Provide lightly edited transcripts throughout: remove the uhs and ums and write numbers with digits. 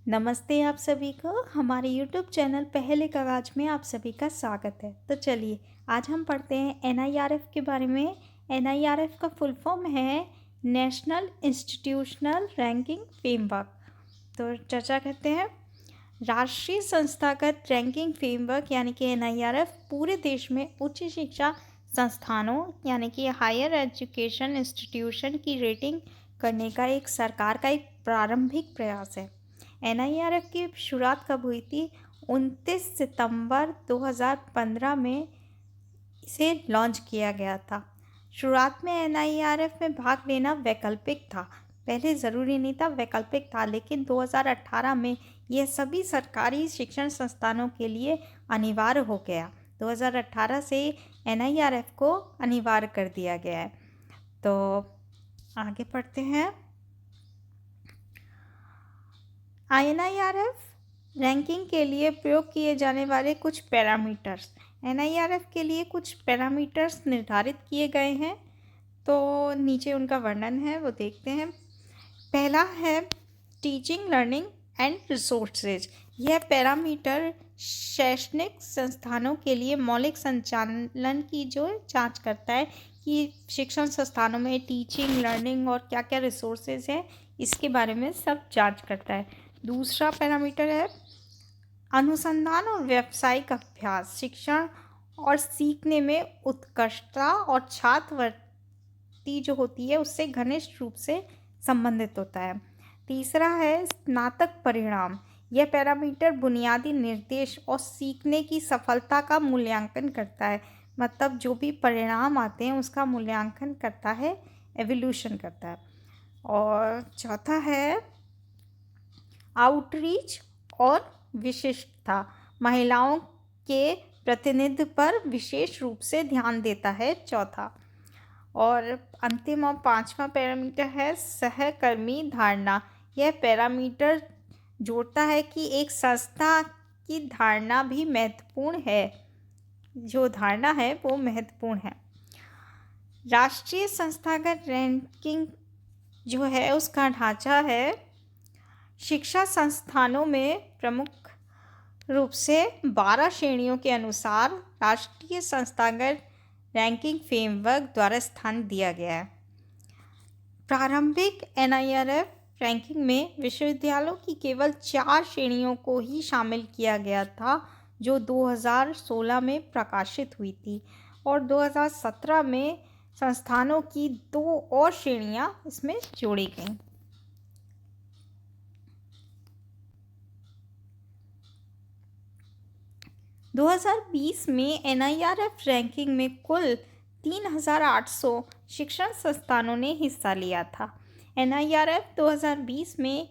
नमस्ते आप सभी को हमारे YouTube चैनल पहले कागज में आप सभी का स्वागत है। तो चलिए आज हम पढ़ते हैं NIRF के बारे में। NIRF का फुल फॉर्म है नेशनल इंस्टीट्यूशनल रैंकिंग फ्रेमवर्क। तो चर्चा करते हैं। राष्ट्रीय संस्थागत रैंकिंग फ्रेमवर्क यानी कि NIRF पूरे देश में उच्च शिक्षा संस्थानों यानी कि हायर एजुकेशन इंस्टीट्यूशन की रेटिंग करने का एक सरकार का एक प्रारंभिक प्रयास है। NIRF की शुरुआत कब हुई थी? 29 सितंबर 2015 में इसे लॉन्च किया गया था। शुरुआत में NIRF में भाग लेना वैकल्पिक था, पहले ज़रूरी नहीं था, वैकल्पिक था, लेकिन 2018 में यह सभी सरकारी शिक्षण संस्थानों के लिए अनिवार्य हो गया। 2018 से NIRF को अनिवार्य कर दिया गया है। तो आगे पढ़ते हैं। NIRF रैंकिंग के लिए प्रयोग किए जाने वाले कुछ पैरामीटर्स। NIRF के लिए कुछ पैरामीटर्स निर्धारित किए गए हैं, तो नीचे उनका वर्णन है, वो देखते हैं। पहला है टीचिंग लर्निंग एंड रिसोर्सेज। यह पैरामीटर शैक्षणिक संस्थानों के लिए मौलिक संचालन की जो जांच करता है कि शिक्षण संस्थानों में टीचिंग लर्निंग और क्या क्या रिसोर्सेज है, इसके बारे में सब जांच करता है। दूसरा पैरामीटर है अनुसंधान और व्यावसायिक अभ्यास। शिक्षण और सीखने में उत्कृष्टता और छात्रवृत्ति जो होती है उससे घनिष्ठ रूप से संबंधित होता है। तीसरा है स्नातक परिणाम। यह पैरामीटर बुनियादी निर्देश और सीखने की सफलता का मूल्यांकन करता है, मतलब जो भी परिणाम आते हैं उसका मूल्यांकन करता है, एवोल्यूशन करता है। और चौथा है आउटरीच और विशिष्टता। महिलाओं के प्रतिनिधित्व पर विशेष रूप से ध्यान देता है, चौथा। और अंतिम और पांचवा पैरामीटर है सहकर्मी धारणा। यह पैरामीटर जोड़ता है कि एक संस्था की धारणा भी महत्वपूर्ण है, जो धारणा है वो महत्वपूर्ण है। राष्ट्रीय संस्थागत रैंकिंग जो है उसका ढांचा है शिक्षा संस्थानों में प्रमुख रूप से 12 श्रेणियों के अनुसार राष्ट्रीय संस्थागत रैंकिंग फ्रेमवर्क द्वारा स्थान दिया गया है। प्रारंभिक NIRF रैंकिंग में विश्वविद्यालयों की केवल 4 श्रेणियों को ही शामिल किया गया था, जो 2016 में प्रकाशित हुई थी, और 2017 में संस्थानों की 2 और श्रेणियां इसमें जोड़ी गईं। – 2020 में NIRF रैंकिंग में कुल 3,800 शिक्षण संस्थानों ने हिस्सा लिया था। NIRF 2020 में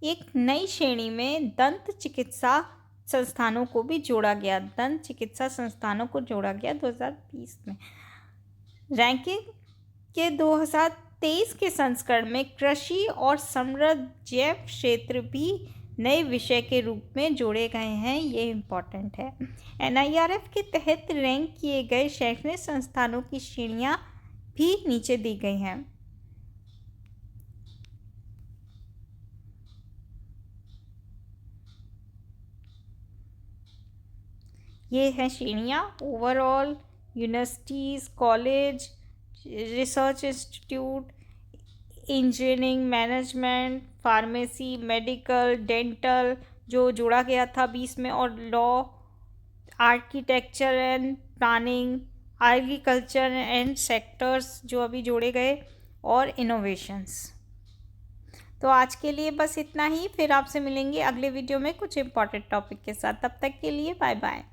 एक नई श्रेणी में दंत चिकित्सा संस्थानों को भी जोड़ा गया। दंत चिकित्सा संस्थानों को जोड़ा गया 2020 में। रैंकिंग के 2023 के संस्करण में कृषि और समृद्ध जैव क्षेत्र भी नए विषय के रूप में जोड़े गए हैं, ये इम्पॉर्टेंट है। NIRF के तहत रैंक किए गए शैक्षणिक संस्थानों की श्रेणियां भी नीचे दी गई हैं। ये हैं श्रेणियां: overall, universities, college, research institute, engineering, management, pharmacy, medical, dental जो जोड़ा गया था 20 में, और law, architecture and planning, agriculture and sectors जो अभी जोड़े गए, और इनोवेशंस। तो आज के लिए बस इतना ही, फिर आपसे मिलेंगे अगले वीडियो में कुछ इम्पॉर्टेंट टॉपिक के साथ। तब तक के लिए बाय बाय।